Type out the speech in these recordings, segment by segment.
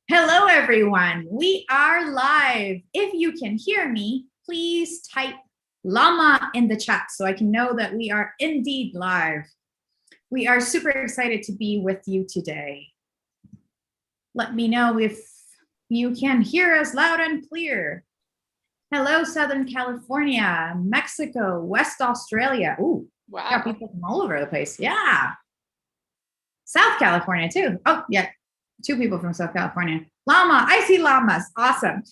Hello, everyone. We are live. If you can hear me, please type llama in the chat so I can know that we are indeed live. We are super excited to be with you today. Let me know if you can hear us loud and clear. Hello, Southern California, Mexico, West Australia. Ooh, wow. Got people from all over the place. Yeah. South California too. Oh, yeah. 2 people from South California. Llama, I see llamas. Awesome.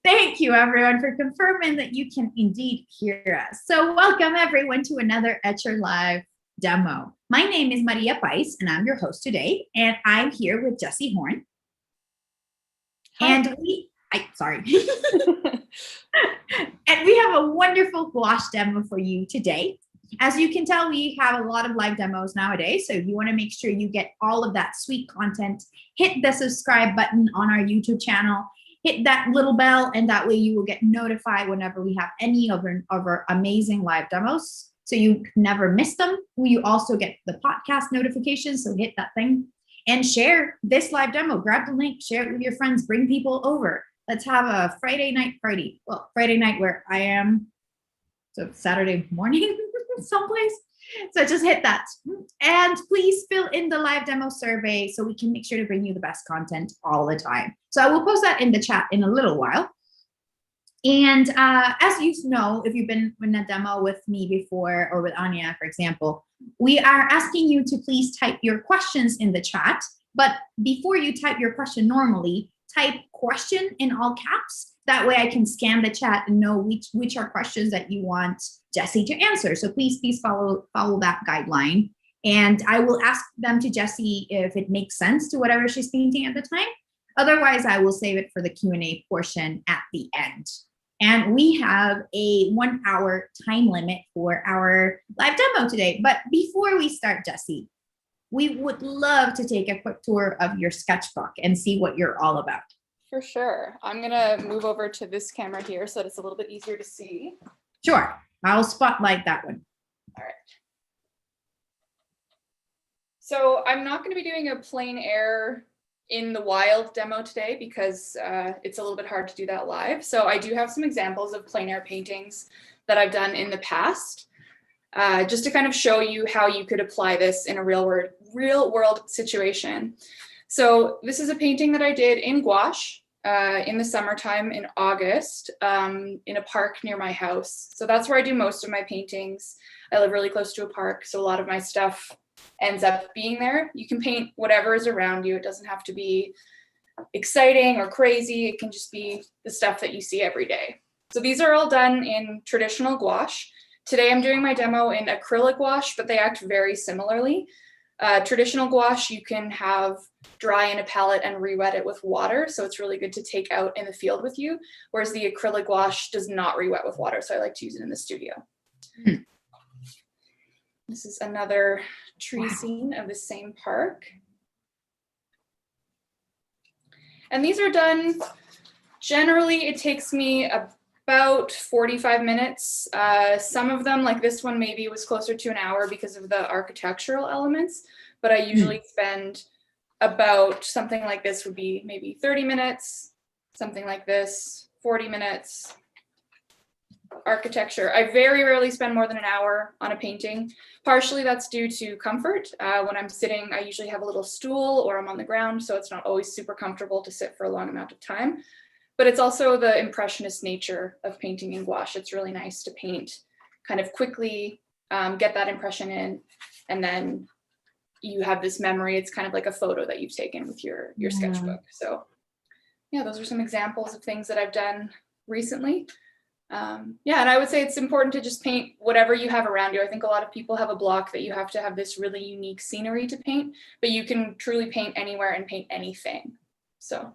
Thank you, everyone, for confirming that you can indeed hear us. So welcome, everyone, to another Etchr Live demo. My name is Maria Pais, and I'm your host today. And I'm here with Jessie Horne. Hi. And and we have a wonderful gouache demo for you today. As you can tell, we have a lot of live demos nowadays. So if you want to make sure you get all of that sweet content, hit the subscribe button on our YouTube channel, hit that little bell, and that way you will get notified whenever we have any of our amazing live demos. So you never miss them. You also get the podcast notifications. So hit that thing and share this live demo. Grab the link, share it with your friends, bring people over. Let's have a Friday night party. Well, Friday night where I am. So Saturday morning. Someplace. So just hit that. And please fill in the live demo survey so we can make sure to bring you the best content all the time. So I will post that in the chat in a little while. And as you know, if you've been in a demo with me before or with Anya, for example, we are asking you to please type your questions in the chat. But before you type your question normally, type question in all caps. That way I can scan the chat and know which are questions that you want Jessie to answer. So please follow that guideline. And I will ask them to Jessie if it makes sense to whatever she's painting at the time. Otherwise, I will save it for the Q&A portion at the end. And we have a 1 hour time limit for our live demo today. But before we start, Jessie, we would love to take a quick tour of your sketchbook and see what you're all about. For sure. I'm going to move over to this camera here so that it's a little bit easier to see. Sure. I'll spotlight that one. All right. So I'm not going to be doing a plein air in the wild demo today because it's a little bit hard to do that live. So I do have some examples of plein air paintings that I've done in the past, just to kind of show you how you could apply this in a real world situation. So this is a painting that I did in gouache in the summertime in August in a park near my house. So that's where I do most of my paintings. I live really close to a park, so a lot of my stuff ends up being there. You can paint whatever is around you. It doesn't have to be exciting or crazy. It can just be the stuff that you see every day. So these are all done in traditional gouache. Today I'm doing my demo in acrylic gouache, but they act very similarly. Traditional gouache, you can have dry in a palette and re-wet it with water. So it's really good to take out in the field with you. Whereas the acrylic gouache does not re-wet with water. So I like to use it in the studio. This is another tree scene of the same park. And these are done, generally it takes me about 45 minutes. Some of them, like this one, maybe was closer to an hour because of the architectural elements, but I usually spend about, something like this would be maybe 30 minutes, something like this, 40 minutes. Architecture, I very rarely spend more than an hour on a painting. Partially that's due to comfort. When I'm sitting, I usually have a little stool or I'm on the ground, so it's not always super comfortable to sit for a long amount of time. But it's also the Impressionist nature of painting in gouache. It's really nice to paint kind of quickly, get that impression in, and then you have this memory. It's kind of like a photo that you've taken with your sketchbook. So yeah, those are some examples of things that I've done recently. Yeah, and I would say it's important to just paint whatever you have around you. I think a lot of people have a block that you have to have this really unique scenery to paint, but you can truly paint anywhere and paint anything. So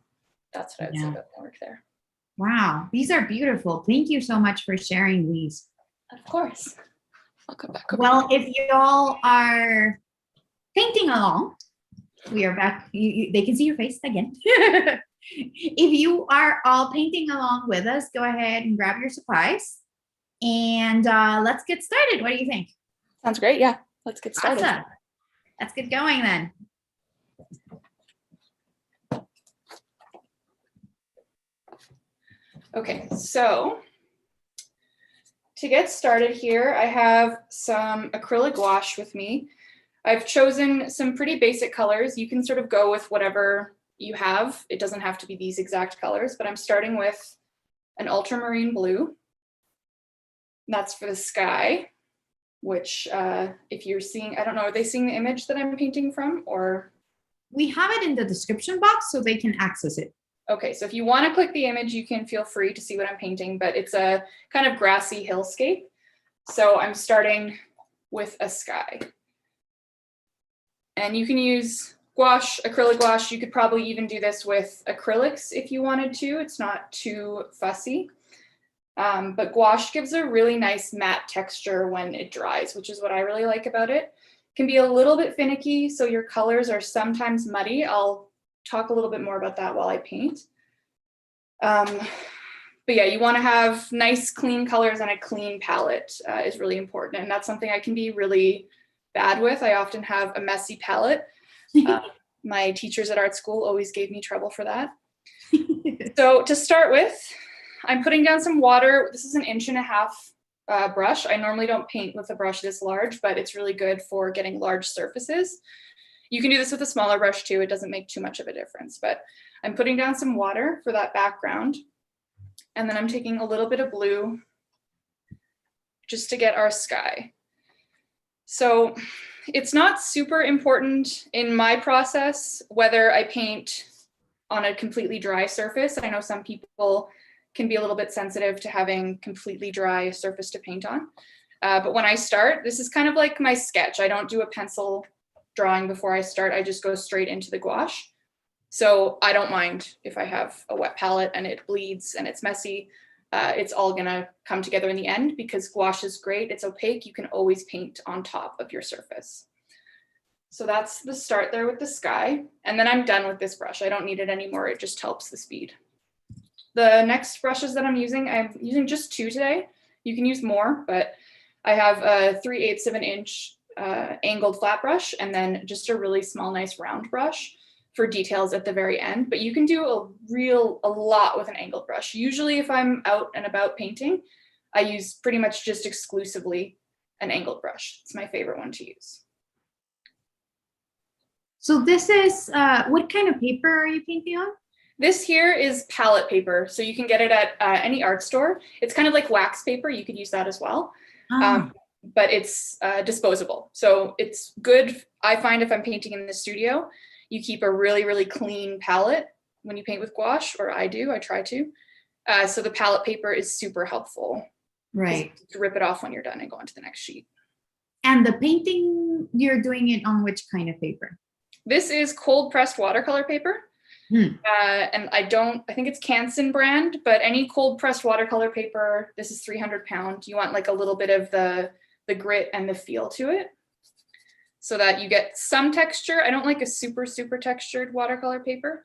that's what I would say about my work there. Wow, these are beautiful. Thank you so much for sharing these. Of course. I'll come back over. Well, if you all are painting along, we are back. They can see your face again. If you are all painting along with us, go ahead and grab your supplies and let's get started. What do you think? Sounds great. Yeah, let's get started. Awesome. Let's get going then. Okay, so to get started here, I have some acrylic gouache with me. I've chosen some pretty basic colors. You can sort of go with whatever you have. It doesn't have to be these exact colors, but I'm starting with an ultramarine blue. That's for the sky, which if you're seeing, I don't know, are they seeing the image that I'm painting from, or? We have it in the description box so they can access it. Okay, so if you want to click the image, you can feel free to see what I'm painting, but it's a kind of grassy hillscape. So I'm starting with a sky. And you can use gouache, acrylic gouache. You could probably even do this with acrylics if you wanted to. It's not too fussy. But gouache gives a really nice matte texture when it dries, which is what I really like about it. It can be a little bit finicky, so your colors are sometimes muddy. I'll talk a little bit more about that while I paint. But yeah, you want to have nice, clean colors and a clean palette is really important. And that's something I can be really bad with. I often have a messy palette. My teachers at art school always gave me trouble for that. So to start with, I'm putting down some water. This is an 1.5 inch brush. I normally don't paint with a brush this large, but it's really good for getting large surfaces. You can do this with a smaller brush too. It doesn't make too much of a difference, but I'm putting down some water for that background. And then I'm taking a little bit of blue just to get our sky. So it's not super important in my process whether I paint on a completely dry surface. I know some people can be a little bit sensitive to having completely dry surface to paint on. But when I start, this is kind of like my sketch. I don't do a pencil drawing before I start. I just go straight into the gouache. So I don't mind if I have a wet palette and it bleeds and it's messy. It's all gonna come together in the end because gouache is great. It's opaque. You can always paint on top of your surface. So that's the start there with the sky. And then I'm done with this brush. I don't need it anymore. It just helps the speed. The next brushes that I'm using just 2 today. You can use more, but I have a 3/8 of an inch angled flat brush and then just a really small, nice round brush for details at the very end. But you can do a lot with an angled brush. Usually if I'm out and about painting, I use pretty much just exclusively an angled brush. It's my favorite one to use. So this is, what kind of paper are you painting on? This here is palette paper. So you can get it at any art store. It's kind of like wax paper. You could use that as well. But it's disposable. So it's good. I find if I'm painting in the studio, you keep a really, really clean palette when you paint with gouache, or I do, I try to. So the palette paper is super helpful. Right. To rip it off when you're done and go on to the next sheet. And the painting, you're doing it on which kind of paper? This is cold pressed watercolor paper. And I think it's Canson brand, but any cold pressed watercolor paper, this is 300 pound. You want like a little bit of the grit and the feel to it so that you get some texture. I don't like a super, super textured watercolor paper,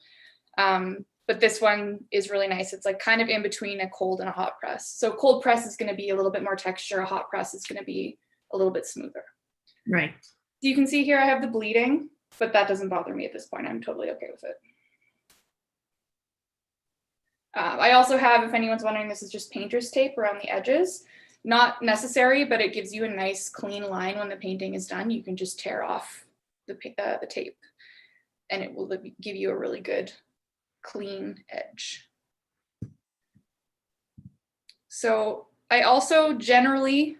but this one is really nice. It's like kind of in between a cold and a hot press. So cold press is going to be a little bit more texture. A hot press is going to be a little bit smoother. Right. You can see here I have the bleeding, but that doesn't bother me at this point. I'm totally okay with it. I also have, if anyone's wondering, this is just painter's tape around the edges. Not necessary, but it gives you a nice clean line when the painting is done. You can just tear off the tape and it will give you a really good clean edge. So I also generally,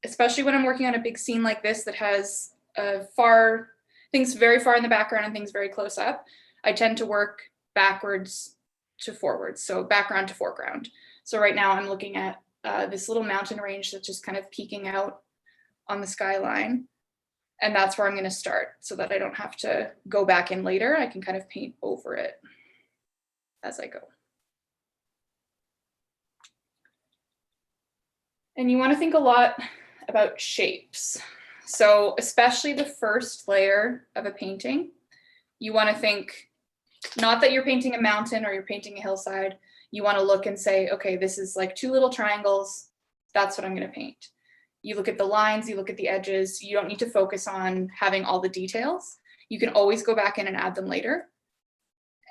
especially when I'm working on a big scene like this that has things very far in the background and things very close up, I tend to work backwards to forwards, so background to foreground. So right now I'm looking at this little mountain range that's just kind of peeking out on the skyline. And that's where I'm going to start so that I don't have to go back in later. I can kind of paint over it as I go. And you want to think a lot about shapes. So especially the first layer of a painting, you want to think not that you're painting a mountain or you're painting a hillside. You want to look and say, okay, this is like 2 little triangles. That's what I'm going to paint. You look at the lines, you look at the edges. You don't need to focus on having all the details. You can always go back in and add them later.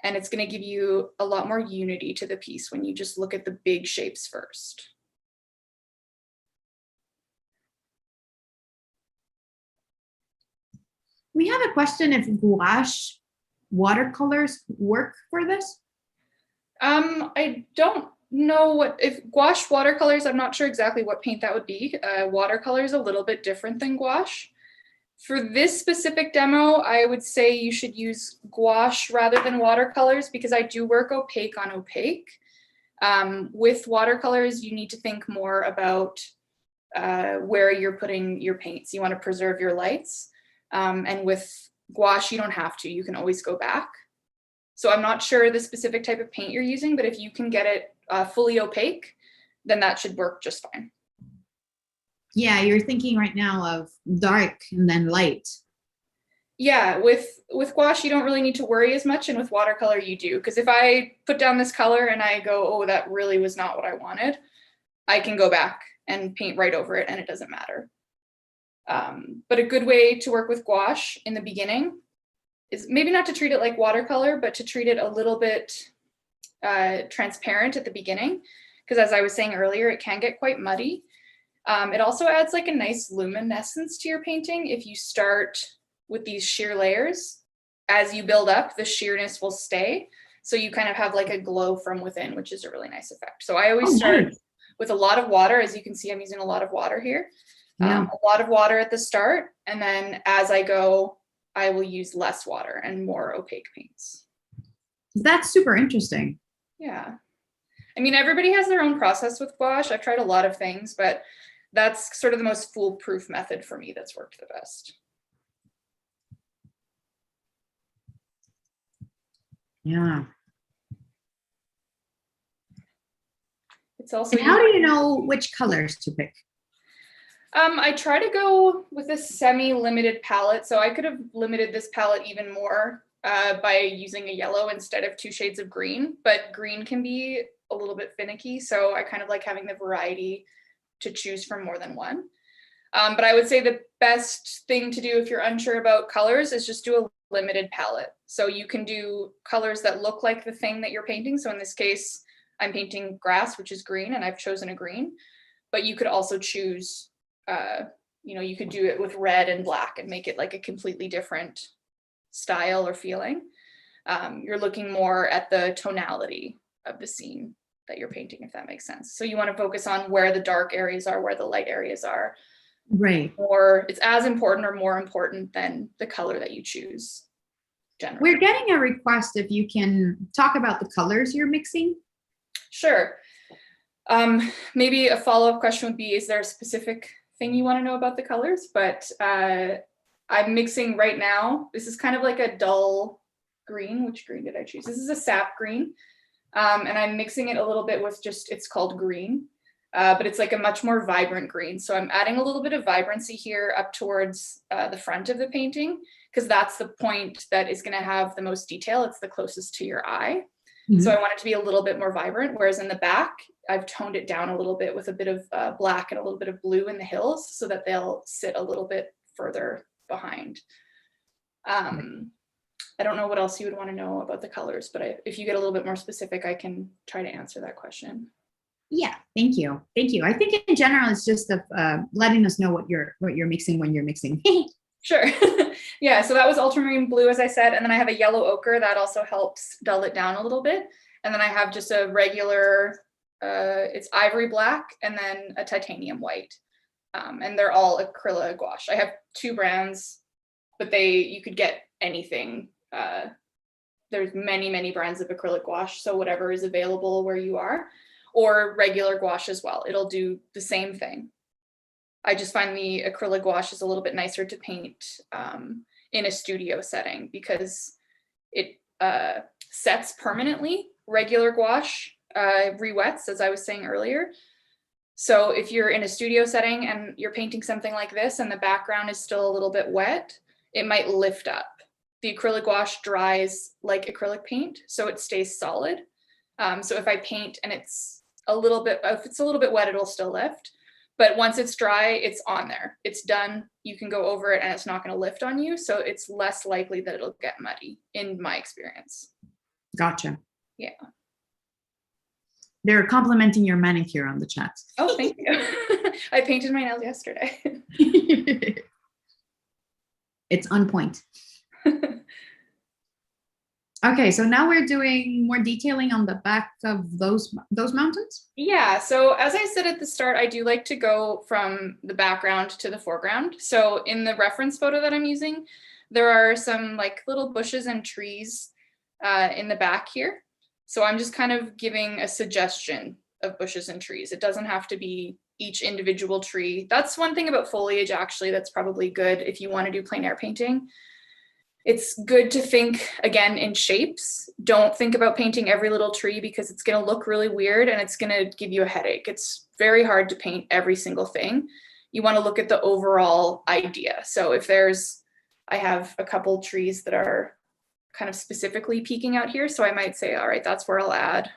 And it's going to give you a lot more unity to the piece when you just look at the big shapes first. We have a question if gouache watercolors work for this. I don't know what, if gouache watercolors, I'm not sure exactly what paint that would be. Watercolor is a little bit different than gouache. For this specific demo, I would say you should use gouache rather than watercolors because I do work opaque on opaque. With watercolors, you need to think more about where you're putting your paints. You want to preserve your lights. And with gouache, you don't have to. You can always go back. So I'm not sure the specific type of paint you're using, but if you can get it fully opaque, then that should work just fine. Yeah, you're thinking right now of dark and then light. Yeah, with gouache, you don't really need to worry as much, and with watercolor, you do. Because if I put down this color and I go, oh, that really was not what I wanted, I can go back and paint right over it, and it doesn't matter. But a good way to work with gouache in the beginning is maybe not to treat it like watercolor, but to treat it a little bit transparent at the beginning. Because as I was saying earlier, it can get quite muddy. It also adds like a nice luminescence to your painting. If you start with these sheer layers, as you build up, the sheerness will stay. So you kind of have like a glow from within, which is a really nice effect. So I always start with a lot of water. As you can see, I'm using a lot of water here. A lot of water at the start. And then as I go, I will use less water and more opaque paints. That's super interesting. Yeah. I mean, everybody has their own process with gouache. I've tried a lot of things, but that's sort of the most foolproof method for me that's worked the best. Yeah. It's also. And how do you know which colors to pick? I try to go with a semi-limited palette. So I could have limited this palette even more by using a yellow instead of 2 shades of green, but green can be a little bit finicky. So I kind of like having the variety to choose from more than one. But I would say the best thing to do if you're unsure about colors is just do a limited palette. So you can do colors that look like the thing that you're painting. So in this case, I'm painting grass, which is green, and I've chosen a green, but you could also choose, you could do it with red and black and make it like a completely different style or feeling. You're looking more at the tonality of the scene that you're painting, if that makes sense. So you want to focus on where the dark areas are, where the light areas are. Right. Or it's as important or more important than the color that you choose. Generally. We're getting a request if you can talk about the colors you're mixing. Sure. Maybe a follow-up question would be, is there a specific thing you want to know about the colors? But I'm mixing right now. This is kind of like a dull green. Which green did I choose? This is a sap green. And I'm mixing it a little bit with just, it's called green, but it's like a much more vibrant green. So I'm adding a little bit of vibrancy here up towards the front of the painting, because that's the point that is going to have the most detail. It's the closest to your eye. Mm-hmm. So I want it to be a little bit more vibrant, whereas in the back, I've toned it down a little bit with a bit of black and a little bit of blue in the hills so that they'll sit a little bit further behind. I don't know what else you would want to know about the colors, but if you get a little bit more specific, I can try to answer that question. Yeah, thank you. Thank you. I think in general, it's just letting us know what you're mixing when you're mixing. Sure. Yeah, so that was ultramarine blue, as I said, and then I have a yellow ochre that also helps dull it down a little bit. And then I have just a regular, it's ivory black and then a titanium white. And they're all acrylic gouache. I have 2 brands, but you could get anything. There's many brands of acrylic gouache, so whatever is available where you are, or regular gouache as well. It'll do the same thing. I just find the acrylic gouache is a little bit nicer to paint in a studio setting because it sets permanently. Regular gouache re-wets, as I was saying earlier. So if you're in a studio setting and you're painting something like this and the background is still a little bit wet, it might lift up. The acrylic gouache dries like acrylic paint, so it stays solid. So if I paint and if it's a little bit wet, it'll still lift. But once it's dry, it's on there. It's done. You can go over it and it's not going to lift on you. So it's less likely that it'll get muddy, in my experience. Gotcha. Yeah. They're complimenting your manicure on the chat. Oh, thank you. I painted my nails yesterday. It's on point. Okay, so now we're doing more detailing on the back of those mountains. Yeah, so as I said at the start, I do like to go from the background to the foreground. So in the reference photo that I'm using, there are some like little bushes and trees in the back here. So I'm just kind of giving a suggestion of bushes and trees. It doesn't have to be each individual tree. That's one thing about foliage, actually, that's probably good if you want to do plein air painting. It's good to think, again, in shapes. Don't think about painting every little tree because it's going to look really weird and it's going to give you a headache. It's very hard to paint every single thing. You want to look at the overall idea. So if I have a couple trees that are kind of specifically peeking out here, so I might say, all right, that's where I'll add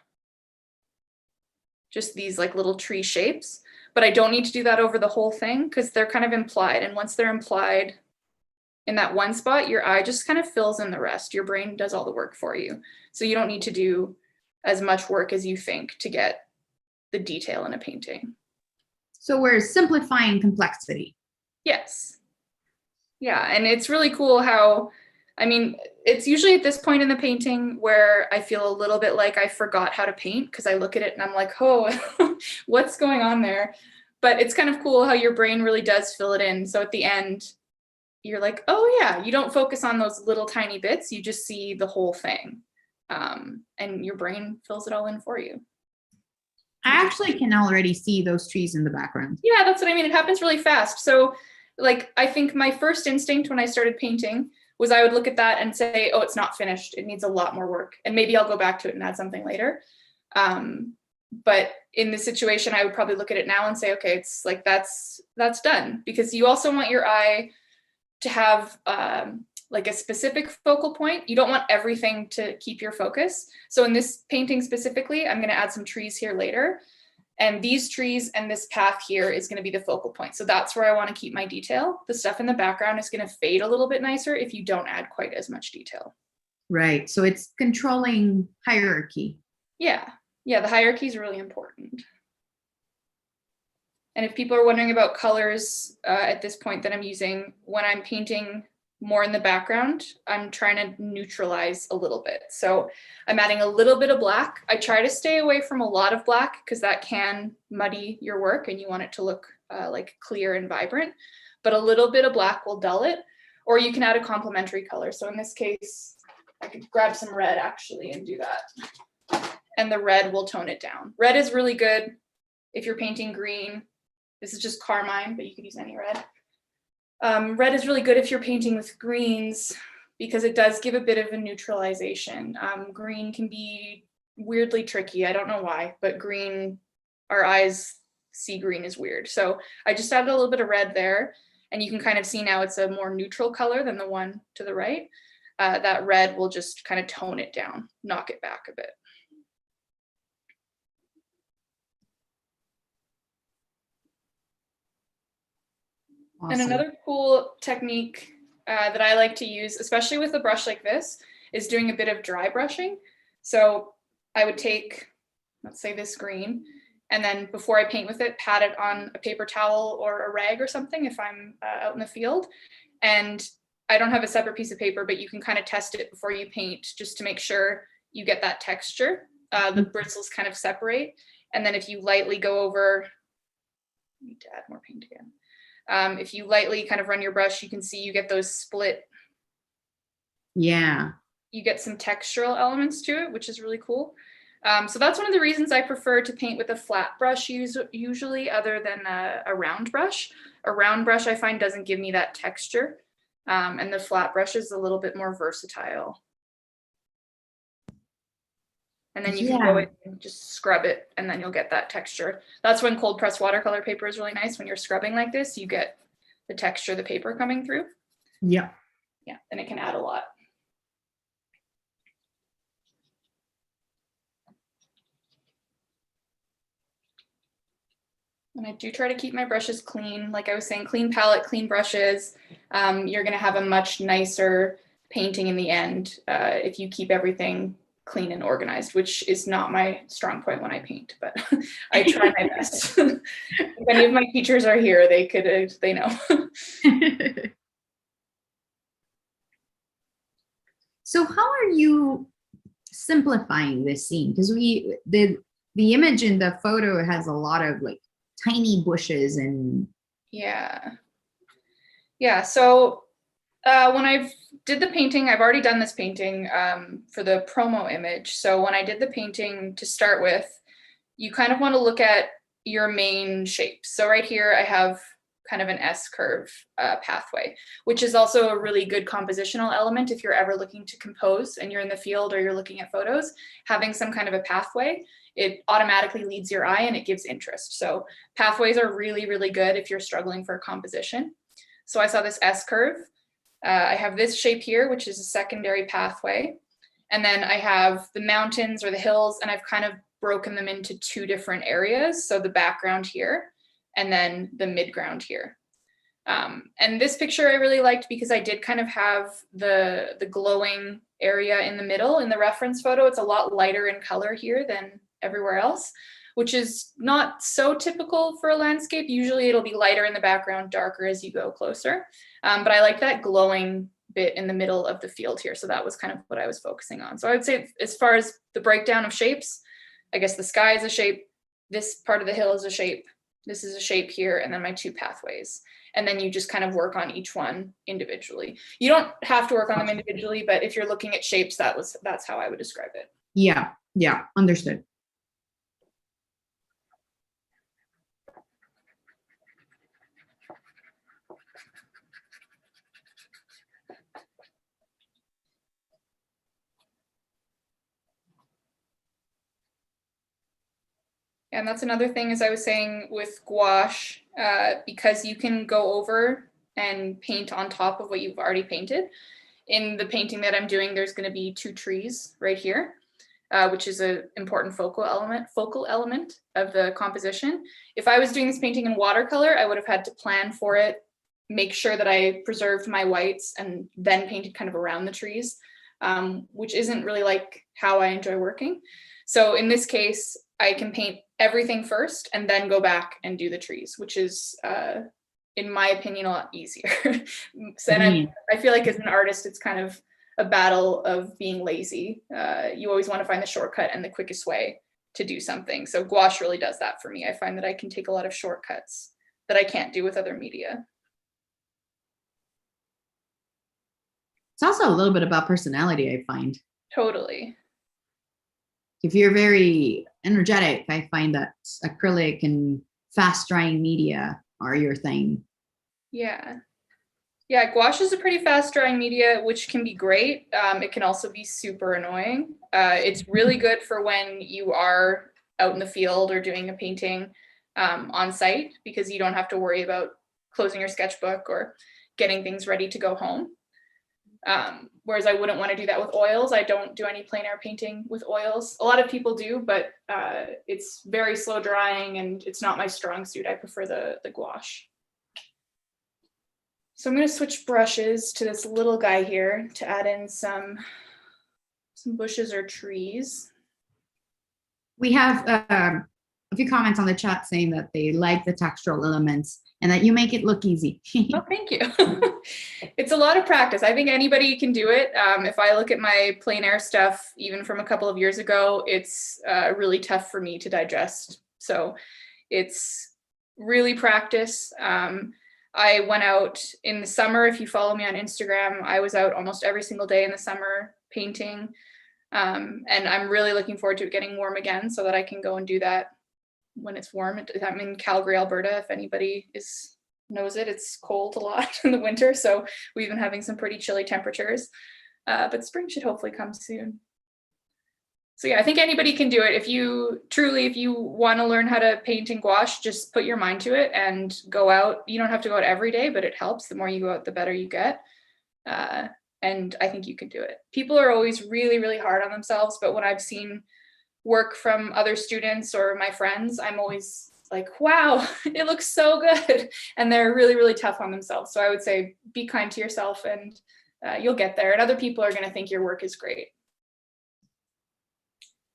just these like little tree shapes. But I don't need to do that over the whole thing because they're kind of implied. And once they're implied, in that one spot, your eye just kind of fills in the rest. Your brain does all the work for you. So you don't need to do as much work as you think to get the detail in a painting. So we're simplifying complexity. Yes. Yeah, and it's really cool how, I mean, it's usually at this point in the painting where I feel a little bit like I forgot how to paint because I look at it and I'm like, oh, what's going on there? But it's kind of cool how your brain really does fill it in. So at the end, you're like, oh yeah, you don't focus on those little tiny bits, you just see the whole thing. And your brain fills it all in for you. I actually can already see those trees in the background. Yeah, that's what I mean. It happens really fast. So like, I think my first instinct when I started painting was I would look at that and say, oh, it's not finished. It needs a lot more work. And maybe I'll go back to it and add something later. But in this situation, I would probably look at it now and say, okay, it's like, that's done. Because you also want your eye to have like a specific focal point. You don't want everything to keep your focus. So in this painting specifically, I'm going to add some trees here later. And these trees and this path here is going to be the focal point. So that's where I want to keep my detail. The stuff in the background is going to fade a little bit nicer if you don't add quite as much detail. Right. So it's controlling hierarchy. Yeah. Yeah, the hierarchy is really important. And if people are wondering about colors at this point that I'm using, when I'm painting more in the background, I'm trying to neutralize a little bit. So I'm adding a little bit of black. I try to stay away from a lot of black because that can muddy your work and you want it to look like clear and vibrant. But a little bit of black will dull it, or you can add a complementary color. So in this case, I could grab some red actually and do that. And the red will tone it down. Red is really good if you're painting green. This is just carmine, but you could use any red. Red is really good if you're painting with greens because it does give a bit of a neutralization. Green can be weirdly tricky. I don't know why, but green, our eyes see green is weird. So I just added a little bit of red there, and you can kind of see now it's a more neutral color than the one to the right. That red will just kind of tone it down, knock it back a bit. Awesome. And another cool technique that I like to use, especially with a brush like this, is doing a bit of dry brushing. So I would take, let's say this green, and then before I paint with it, pat it on a paper towel or a rag or something if I'm out in the field. And I don't have a separate piece of paper, but you can kind of test it before you paint just to make sure you get that texture. The bristles kind of separate. And then if you lightly go over, I need to add more paint again. If you lightly kind of run your brush, you can see you get those split. Yeah. You get some textural elements to it, which is really cool. So that's one of the reasons I prefer to paint with a flat brush usually other than a round brush. A round brush I find doesn't give me that texture. And the flat brush is a little bit more versatile. And then you can go in and just scrub it and then you'll get that texture. That's when cold pressed watercolor paper is really nice. When you're scrubbing like this, you get the texture of the paper coming through. Yeah. Yeah, and it can add a lot. And I do try to keep my brushes clean. Like I was saying, clean palette, clean brushes. You're gonna have a much nicer painting in the end if you keep everything clean and organized, which is not my strong point when I paint, but I try my best. If any of my teachers are here, they know. So how are you simplifying this scene? Because the image in the photo has a lot of like tiny bushes and yeah. So when I did the painting, I've already done this painting for the promo image. So when I did the painting to start with, you kind of want to look at your main shapes. So right here, I have kind of an S-curve pathway, which is also a really good compositional element. If you're ever looking to compose and you're in the field or you're looking at photos, having some kind of a pathway, it automatically leads your eye and it gives interest. So pathways are really, really good if you're struggling for composition. So I saw this S-curve. I have this shape here, which is a secondary pathway. And then I have the mountains or the hills, and I've kind of broken them into two different areas. So the background here, and then the midground here. And this picture I really liked because I did kind of have the glowing area in the middle in the reference photo. It's a lot lighter in color here than everywhere else, which is not so typical for a landscape. Usually it'll be lighter in the background, darker as you go closer. But I like that glowing bit in the middle of the field here. So that was kind of what I was focusing on. So I would say as far as the breakdown of shapes, I guess the sky is a shape, this part of the hill is a shape, this is a shape here, and then my two pathways. And then you just kind of work on each one individually. You don't have to work on them individually, but if you're looking at shapes, that's how I would describe it. yeah, understood. And that's another thing, as I was saying with gouache, because you can go over and paint on top of what you've already painted. In the painting that I'm doing, there's going to be two trees right here, which is an important focal element of the composition. If I was doing this painting in watercolor, I would have had to plan for it, make sure that I preserved my whites, and then painted kind of around the trees, which isn't really like how I enjoy working. So in this case, I can paint everything first and then go back and do the trees, which is, in my opinion, a lot easier. So I feel like as an artist, it's kind of a battle of being lazy. You always want to find the shortcut and the quickest way to do something. So gouache really does that for me. I find that I can take a lot of shortcuts that I can't do with other media. It's also a little bit about personality, I find. Totally. If you're very energetic, I find that acrylic and fast drying media are your thing. Yeah, gouache is a pretty fast drying media, which can be great. It can also be super annoying. It's really good for when you are out in the field or doing a painting on site, because you don't have to worry about closing your sketchbook or getting things ready to go home. Whereas I wouldn't want to do that with oils. I don't do any plein air painting with oils. A lot of people do, but it's very slow drying and it's not my strong suit. I prefer the gouache. So I'm going to switch brushes to this little guy here to add in some bushes or trees. We have a few comments on the chat saying that they like the textural elements and that you make it look easy. Oh, thank you. It's a lot of practice. I think anybody can do it. If I look at my plein air stuff, even from a couple of years ago, it's really tough for me to digest. So it's really practice. I went out in the summer. If you follow me on Instagram, I was out almost every single day in the summer painting. And I'm really looking forward to it getting warm again so that I can go and do that when it's warm. I'm in Calgary, Alberta. If anybody knows it, it's cold a lot in the winter. So we've been having some pretty chilly temperatures, but spring should hopefully come soon. So yeah, I think anybody can do it. If you want to learn how to paint in gouache, just put your mind to it and go out. You don't have to go out every day, but it helps. The more you go out, the better you get. And I think you can do it. People are always really, really hard on themselves, but when I've seen work from other students or my friends, I'm always like, wow, it looks so good. And they're really, really tough on themselves. So I would say be kind to yourself and you'll get there. And other people are going to think your work is great.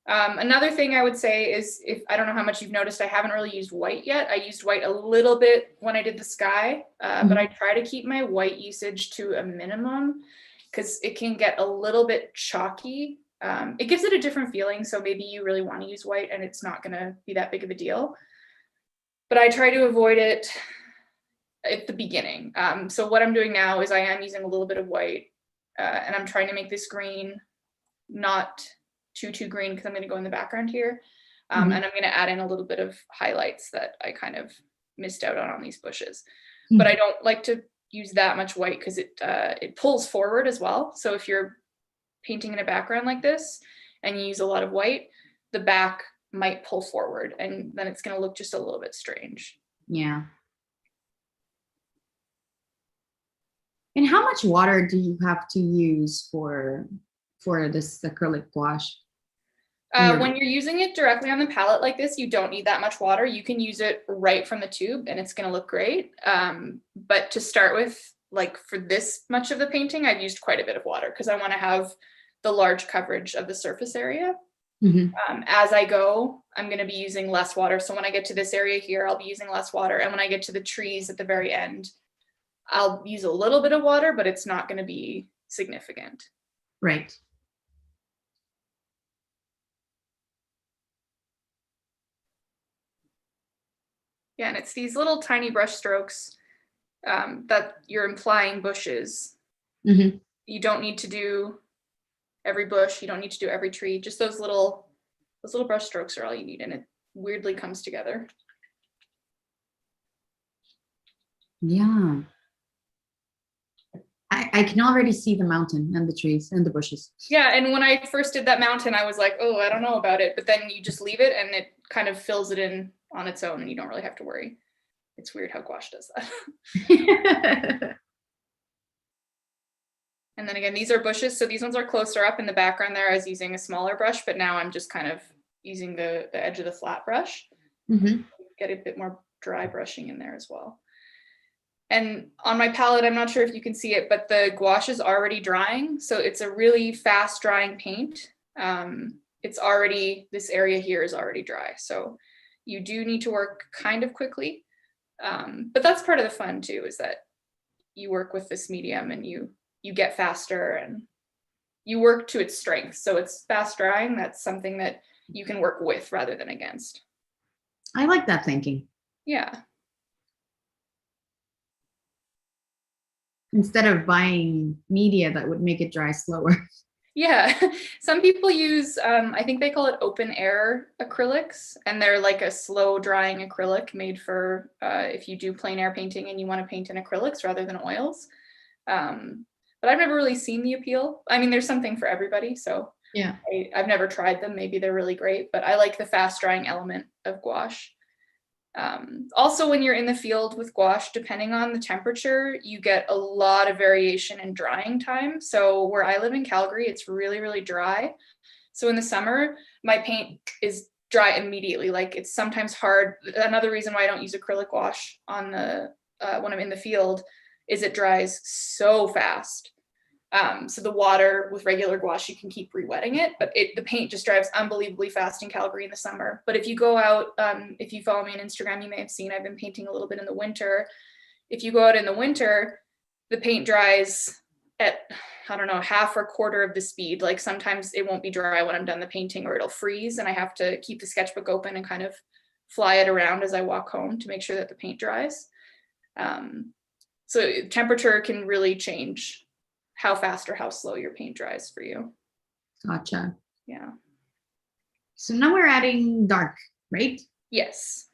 Another thing I would say is, if I don't know how much you've noticed, I haven't really used white yet. I used white a little bit when I did the sky, but I try to keep my white usage to a minimum because it can get a little bit chalky. It gives it a different feeling, so maybe you really want to use white and it's not going to be that big of a deal. But I try to avoid it at the beginning. So what I'm doing now is I am using a little bit of white, and I'm trying to make this green not too green because I'm going to go in the background here. And I'm going to add in a little bit of highlights that I kind of missed out on these bushes. But I don't like to use that much white because it pulls forward as well. So if you're painting in a background like this and you use a lot of white, the back might pull forward and then it's going to look just a little bit strange. Yeah. And how much water do you have to use for this acrylic gouache? When you're using it directly on the palette like this, you don't need that much water. You can use it right from the tube and it's going to look great. But to start with, like for this much of the painting, I've used quite a bit of water because I want to have the large coverage of the surface area. As I go, I'm going to be using less water. So when I get to this area here, I'll be using less water. And when I get to the trees at the very end, I'll use a little bit of water, but it's not going to be significant. Right. Yeah, and it's these little tiny brush strokes that you're implying bushes. You don't need to do every bush. You don't need to do every tree. Just those little brush strokes are all you need, and it weirdly comes together. Yeah. I can already see the mountain and the trees and the bushes. Yeah, and when I first did that mountain, I was like, oh, I don't know about it. But then you just leave it and it kind of fills it in on its own and you don't really have to worry. It's weird how gouache does that. And then again, these are bushes. So these ones are closer up in the background there. I was using a smaller brush, but now I'm just kind of using the edge of the flat brush. Get a bit more dry brushing in there as well. And on my palette, I'm not sure if you can see it, but the gouache is already drying. So it's a really fast drying paint. It's already, this area here is already dry. So you do need to work kind of quickly. But that's part of the fun too, is that you work with this medium and you get faster and you work to its strength. So it's fast drying. That's something that you can work with rather than against. I like that thinking. Yeah. Instead of buying media that would make it dry slower. Yeah, some people use, I think they call it open air acrylics, and they're like a slow drying acrylic made for if you do plein air painting and you want to paint in acrylics rather than oils. But I've never really seen the appeal. I mean, there's something for everybody, so yeah, I've never tried them. Maybe they're really great, but I like the fast drying element of gouache. Also, when you're in the field with gouache, depending on the temperature, you get a lot of variation in drying time. So where I live in Calgary, it's really, really dry. So in the summer, my paint is dry immediately. Like, it's sometimes hard. Another reason why I don't use acrylic gouache on the when I'm in the field is it dries so fast. So the water with regular gouache, you can keep re-wetting it, but the paint just dries unbelievably fast in Calgary in the summer. But if you go out, if you follow me on Instagram, you may have seen I've been painting a little bit in the winter. If you go out in the winter, the paint dries at, I don't know, half or quarter of the speed. Like, sometimes it won't be dry when I'm done the painting, or it'll freeze and I have to keep the sketchbook open and kind of fly it around as I walk home to make sure that the paint dries. So temperature can really change how fast or how slow your paint dries for you. Gotcha. Yeah. So now we're adding dark, right? Yes.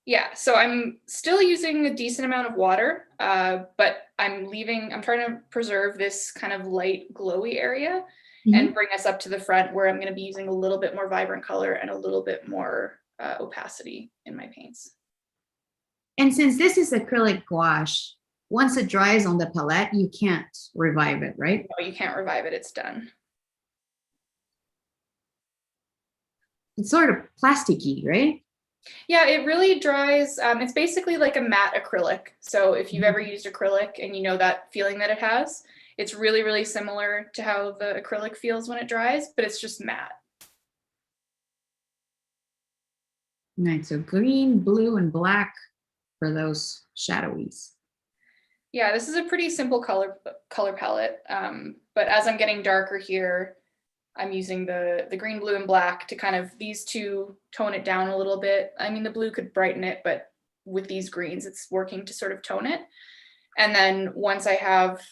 Yeah. So I'm still using a decent amount of water, but I'm trying to preserve this kind of light glowy area and bring us up to the front where I'm going to be using a little bit more vibrant color and a little bit more opacity in my paints. And since this is acrylic gouache, once it dries on the palette, you can't revive it, right? No, you can't revive it. It's done. It's sort of plasticky, right? Yeah, it really dries. It's basically like a matte acrylic. So if you've ever used acrylic and you know that feeling that it has, it's really, really similar to how the acrylic feels when it dries, but it's just matte. Right, so green, blue, and black for those shadowies. Yeah, this is a pretty simple color palette, but as I'm getting darker here, I'm using the green, blue, and black to kind of, these two tone it down a little bit. I mean, the blue could brighten it, but with these greens, it's working to sort of tone it. And then once I have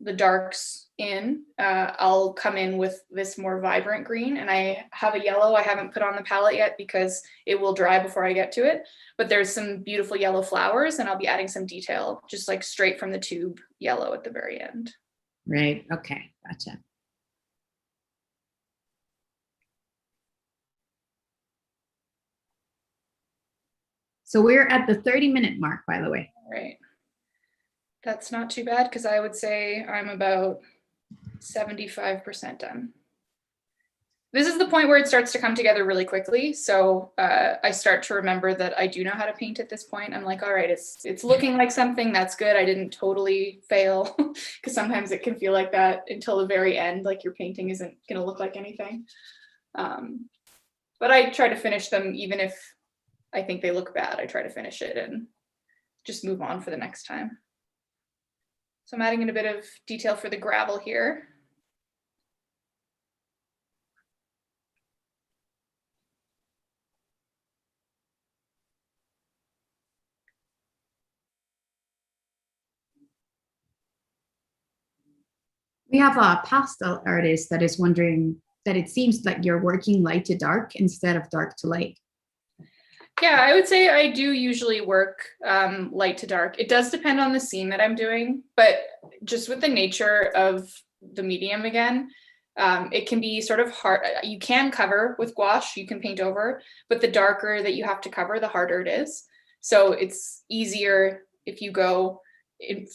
the darks in, I'll come in with this more vibrant green, and I have a yellow I haven't put on the palette yet because it will dry before I get to it, but there's some beautiful yellow flowers, and I'll be adding some detail just like straight from the tube yellow at the very end. Right, okay, gotcha. So we're at the 30-minute mark, by the way. Right. That's not too bad because I would say I'm about 75% done. This is the point where it starts to come together really quickly. So I start to remember that I do know how to paint at this point. I'm like, all right, it's looking like something. That's good. I didn't totally fail, because sometimes it can feel like that until the very end, like your painting isn't going to look like anything. But I try to finish them even if I think they look bad. I try to finish it and just move on for the next time. So I'm adding in a bit of detail for the gravel here. We have a pastel artist that is wondering that it seems like you're working light to dark instead of dark to light. Yeah, I would say I do usually work light to dark. It does depend on the scene that I'm doing, but just with the nature of the medium again, it can be sort of hard. You can cover with gouache, you can paint over, but the darker that you have to cover, the harder it is. So it's easier if you go,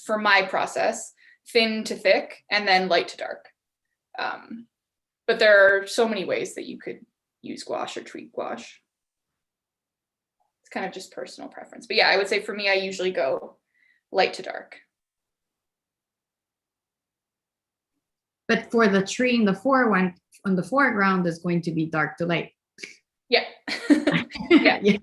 for my process, thin to thick and then light to dark. But there are so many ways that you could use gouache or treat gouache. It's kind of just personal preference. But yeah, I would say for me, I usually go light to dark. But for the tree in the foreground, on the foreground is going to be dark to light. Yeah. Yeah. Yeah.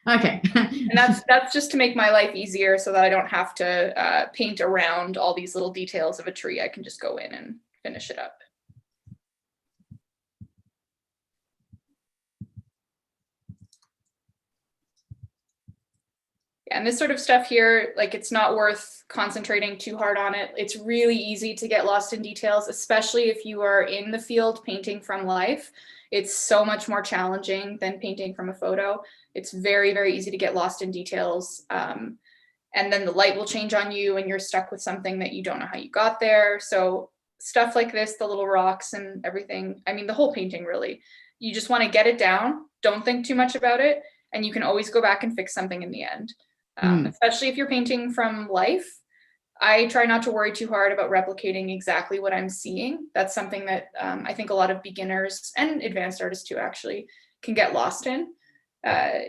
Okay. And that's just to make my life easier so that I don't have to paint around all these little details of a tree. I can just go in and finish it up. And this sort of stuff here, like, it's not worth concentrating too hard on it. It's really easy to get lost in details, especially if you are in the field painting from life. It's so much more challenging than painting from a photo. It's very, very easy to get lost in details. And then the light will change on you and you're stuck with something that you don't know how you got there. So stuff like this, the little rocks and everything, I mean, the whole painting really, you just want to get it down. Don't think too much about it. And you can always go back and fix something in the end. Especially if you're painting from life. I try not to worry too hard about replicating exactly what I'm seeing. That's something that I think a lot of beginners and advanced artists too actually can get lost in.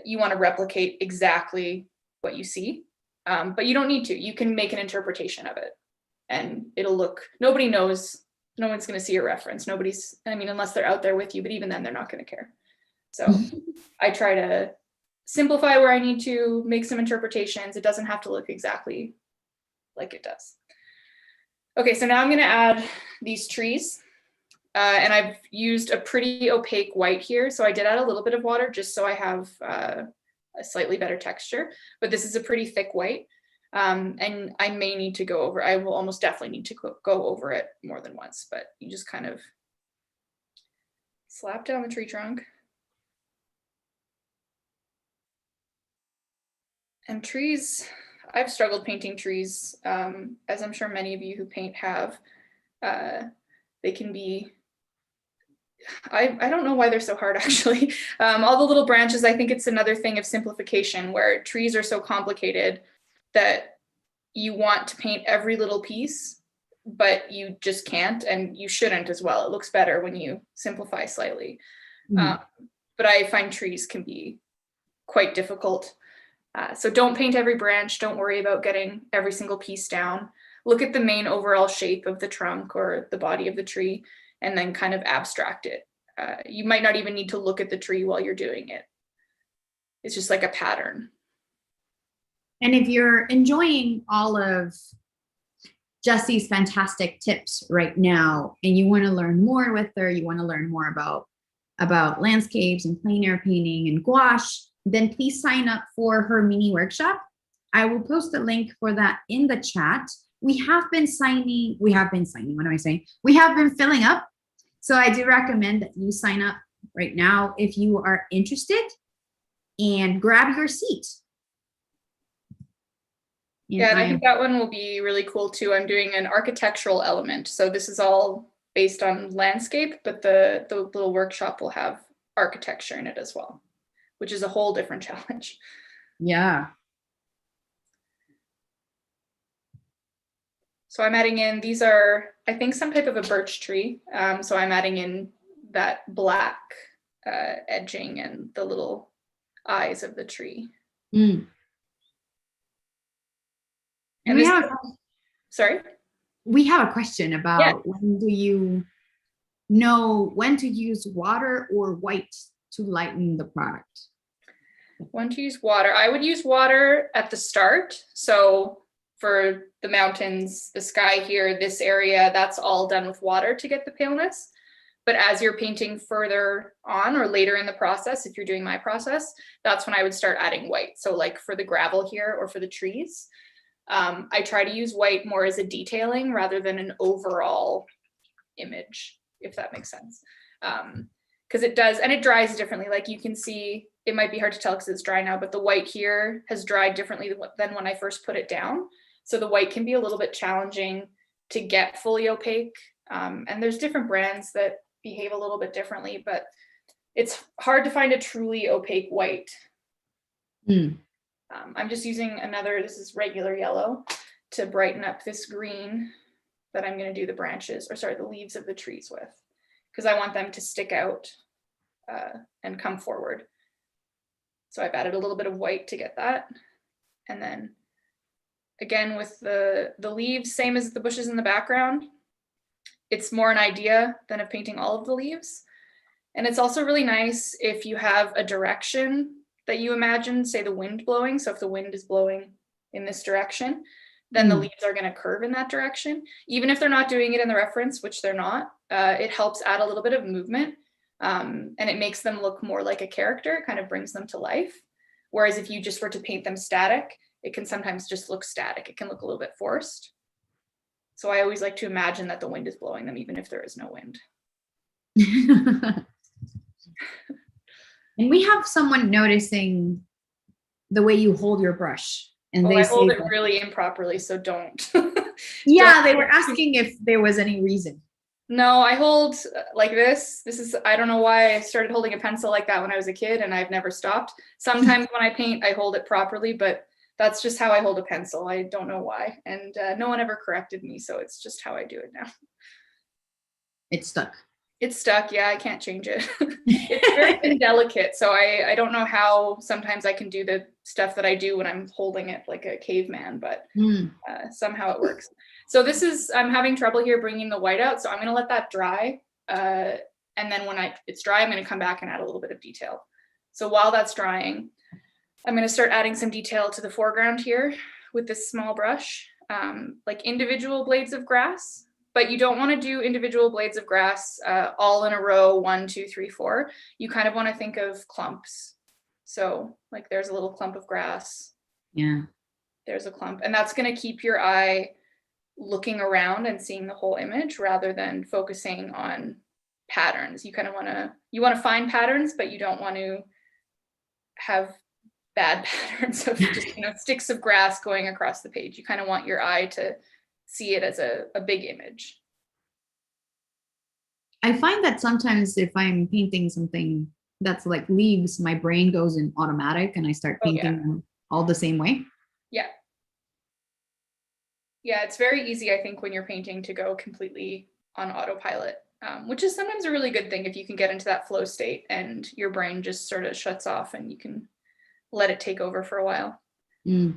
You want to replicate exactly what you see, but you don't need to. You can make an interpretation of it and it'll look, nobody knows, no one's going to see your reference. Nobody's, I mean, unless they're out there with you, but even then they're not going to care. So I try to simplify where I need to, make some interpretations. It doesn't have to look exactly like it does. Okay, so now I'm going to add these trees. And I've used a pretty opaque white here. So I did add a little bit of water just so I have a slightly better texture. But this is a pretty thick white. And I may need to go over, I will almost definitely need to go over it more than once. But you just kind of slap down the tree trunk. And trees, I've struggled painting trees, as I'm sure many of you who paint have. They can be, I don't know why they're so hard actually. All the little branches, I think it's another thing of simplification where trees are so complicated that you want to paint every little piece, but you just can't, and you shouldn't as well. It looks better when you simplify slightly. But I find trees can be quite difficult. So don't paint every branch. Don't worry about getting every single piece down. Look at the main overall shape of the trunk or the body of the tree and then kind of abstract it. You might not even need to look at the tree while you're doing it. it's just like a pattern. And if you're enjoying all of Jessie's fantastic tips right now, and you want to learn more with her, you want to learn more about landscapes and plein air painting and gouache, then please sign up for her mini workshop. I will post a link for that in the chat. We have been signing, what am I saying? We have been filling up. So I do recommend that you sign up right now if you are interested, and grab your seat. Yeah, and I think that one will be really cool too. I'm doing an architectural element. So this is all based on landscape, but the little workshop will have architecture in it as well, which is a whole different challenge. Yeah. So I'm adding in, these are, I think, some type of a birch tree. So I'm adding in that black edging and the little eyes of the tree. Mm. And we have a question about when do you know when to use water or white to lighten the product? When to use water. I would use water at the start. So for the mountains, the sky here, this area, that's all done with water to get the paleness. But as you're painting further on or later in the process, if you're doing my process, that's when I would start adding white. So like for the gravel here or for the trees, I try to use white more as a detailing rather than an overall image, if that makes sense. Because it does, and it dries differently. Like you can see, it might be hard to tell because it's dry now, but the white here has dried differently than when I first put it down. So the white can be a little bit challenging to get fully opaque. And there's different brands that behave a little bit differently, but it's hard to find a truly opaque white. Mm. I'm just using another, this is regular yellow, to brighten up this green that I'm going to do the branches, or sorry, the leaves of the trees with, because I want them to stick out and come forward. So I've added a little bit of white to get that. And then again, with the leaves, same as the bushes in the background, it's more an idea than of painting all of the leaves. And it's also really nice if you have a direction that you imagine, say the wind blowing. So if the wind is blowing in this direction, then the leaves are going to curve in that direction. Even if they're not doing it in the reference, which they're not, it helps add a little bit of movement. And it makes them look more like a character. It kind of brings them to life. Whereas if you just were to paint them static, it can sometimes just look static. It can look a little bit forced. So I always like to imagine that the wind is blowing them, even if there is no wind. And we have someone noticing the way you hold your brush. And I hold it really improperly, so don't. Yeah, they were asking if there was any reason. No, I hold like this. This is, I don't know why I started holding a pencil like that when I was a kid, and I've never stopped. Sometimes when I paint, I hold it properly, but that's just how I hold a pencil. I don't know why. And no one ever corrected me, so it's just how I do it now. It's stuck. It's stuck. Yeah, I can't change it. It's very indelicate. So I don't know how sometimes I can do the stuff that I do when I'm holding it like a caveman, but somehow it works. So this is, I'm having trouble here bringing the white out. So I'm going to let that dry. And then when it's dry, I'm going to come back and add a little bit of detail. So while that's drying, I'm going to start adding some detail to the foreground here with this small brush, like individual blades of grass. But you don't want to do individual blades of grass all in a row, 1, 2, 3, 4. You kind of want to think of clumps. So like there's a little clump of grass. Yeah. There's a clump. And that's going to keep your eye looking around and seeing the whole image rather than focusing on patterns. You kind of want to find patterns, but you don't want to have bad patterns of just, sticks of grass going across the page. You kind of want your eye to see it as a big image. I find that sometimes if I'm painting something that's like leaves, my brain goes in automatic and I start painting them all the same way. Yeah. Yeah, it's very easy, I think, when you're painting to go completely on autopilot, which is sometimes a really good thing if you can get into that flow state and your brain just sort of shuts off and you can let it take over for a while. Mm.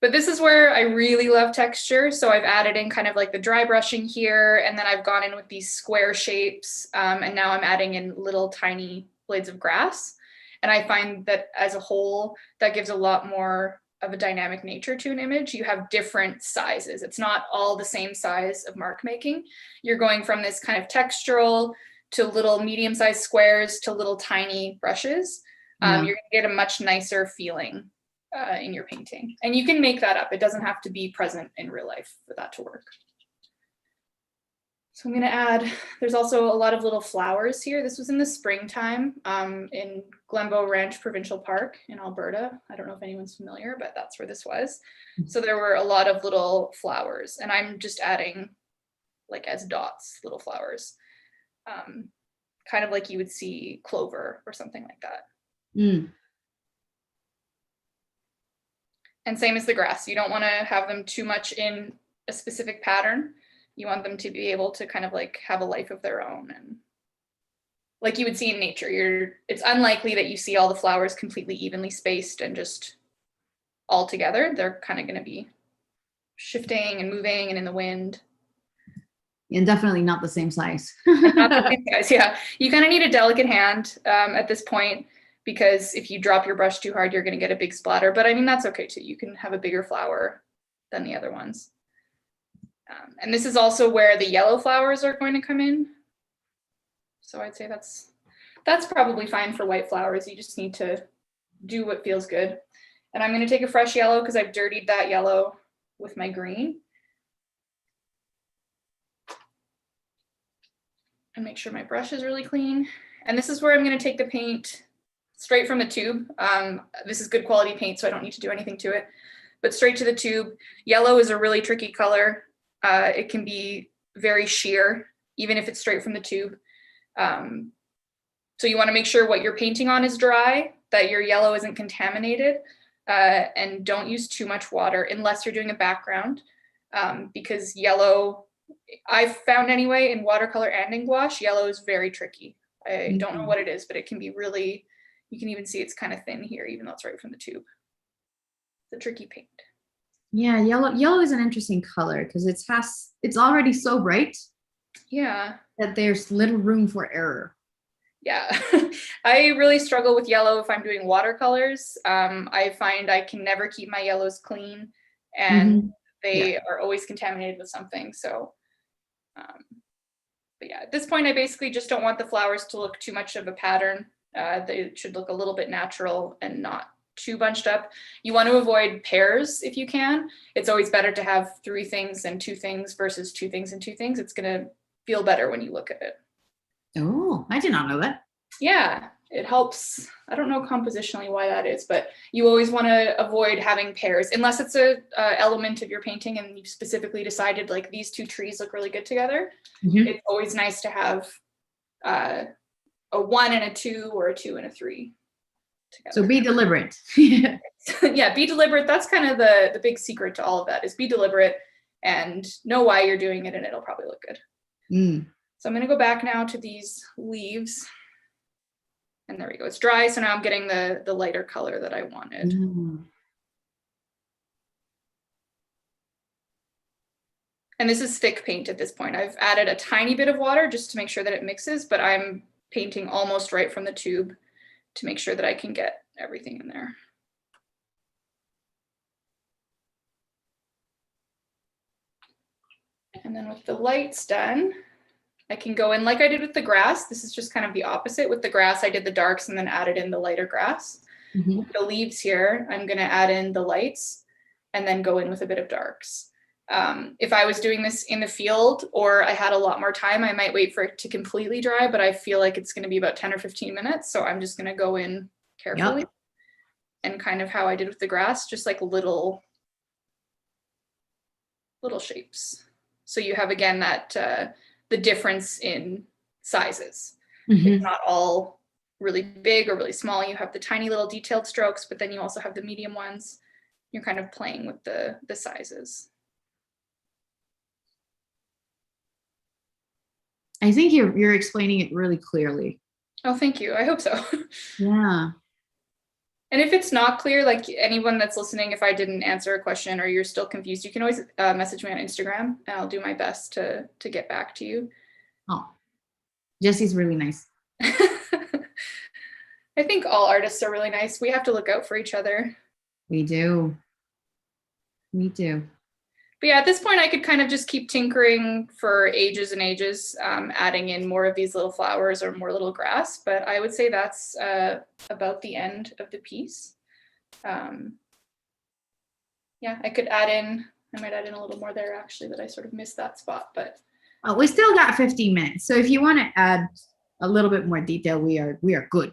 But this is where I really love texture. So I've added in kind of like the dry brushing here, and then I've gone in with these square shapes. And now I'm adding in little tiny blades of grass. And I find that as a whole, that gives a lot more of a dynamic nature to an image. You have different sizes. It's not all the same size of mark making. You're going from this kind of textural to little medium-sized squares to little tiny brushes. You're going to get a much nicer feeling in your painting. And you can make that up. It doesn't have to be present in real life for that to work. So I'm going to add, there's also a lot of little flowers here. This was in the springtime in Glenbow Ranch Provincial Park in Alberta. I don't know if anyone's familiar, but that's where this was. So there were a lot of little flowers, and I'm just adding like as dots, little flowers, kind of like you would see clover or something like that. And same as the grass. You don't want to have them too much in a specific pattern. You want them to be able to kind of like have a life of their own, and like you would see in nature. It's unlikely that you see all the flowers completely evenly spaced and just all together. They're kind of going to be shifting and moving and in the wind. And definitely not the same size. Not the same size, yeah. You kind of need a delicate hand at this point, because if you drop your brush too hard, you're going to get a big splatter. But I mean, that's okay too. You can have a bigger flower than the other ones. And this is also where the yellow flowers are going to come in. So I'd say that's probably fine for white flowers. You just need to do what feels good. And I'm going to take a fresh yellow because I've dirtied that yellow with my green. And make sure my brush is really clean. And this is where I'm going to take the paint straight from the tube. This is good quality paint, so I don't need to do anything to it. But straight to the tube. Yellow is a really tricky color. It can be very sheer, even if it's straight from the tube. So you want to make sure what you're painting on is dry, that your yellow isn't contaminated, and don't use too much water unless you're doing a background, because yellow, I've found anyway, in watercolor and in gouache, yellow is very tricky. I don't know what it is, but it can be really, you can even see it's kind of thin here, even though it's right from the tube. It's a tricky paint. Yeah, yellow is an interesting color because it's already so bright. Yeah. That there's little room for error. Yeah, I really struggle with yellow if I'm doing watercolors. I find I can never keep my yellows clean, and they are always contaminated with something. So, but yeah, at this point, I basically just don't want the flowers to look too much of a pattern. They should look a little bit natural and not too bunched up. You want to avoid pairs if you can. It's always better to have 3 things and 2 things versus 2 things and 2 things. It's going to feel better when you look at it. Oh, I did not know that. Yeah, it helps. I don't know compositionally why that is, but you always want to avoid having pairs unless it's a element of your painting and you've specifically decided like these 2 trees look really good together. It's always nice to have a 1 and a 2 or a 2 and a 3 together. So be deliberate. Yeah, be deliberate. That's kind of the big secret to all of that, is be deliberate and know why you're doing it, and it'll probably look good. So I'm going to go back now to these leaves. And there we go. It's dry, so now I'm getting the lighter color that I wanted. And this is thick paint at this point. I've added a tiny bit of water just to make sure that it mixes, but I'm painting almost right from the tube to make sure that I can get everything in there. And then with the lights done, I can go in like I did with the grass. This is just kind of the opposite. With the grass, I did the darks and then added in the lighter grass. With the leaves here, I'm going to add in the lights and then go in with a bit of darks. If I was doing this in the field or I had a lot more time, I might wait for it to completely dry, but I feel like it's going to be about 10 or 15 minutes. So I'm just going to go in carefully and kind of how I did with the grass, just like little shapes. So you have, again, that the difference in sizes. It's not all really big or really small. You have the tiny little detailed strokes, but then you also have the medium ones. You're kind of playing with the sizes. I think you're explaining it really clearly. Oh, thank you. I hope so. Yeah. And if it's not clear, like anyone that's listening, if I didn't answer a question or you're still confused, you can always message me on Instagram and I'll do my best to get back to you. Oh, Jesse's really nice. I think all artists are really nice. We have to look out for each other. We do. We do. But yeah, at this point, I could kind of just keep tinkering for ages and ages, adding in more of these little flowers or more little grass. But I would say that's about the end of the piece. Yeah, I could add in, I might add in a little more there actually, that I sort of missed that spot, but. Well, we still got 15 minutes. So if you want to add a little bit more detail, we are good.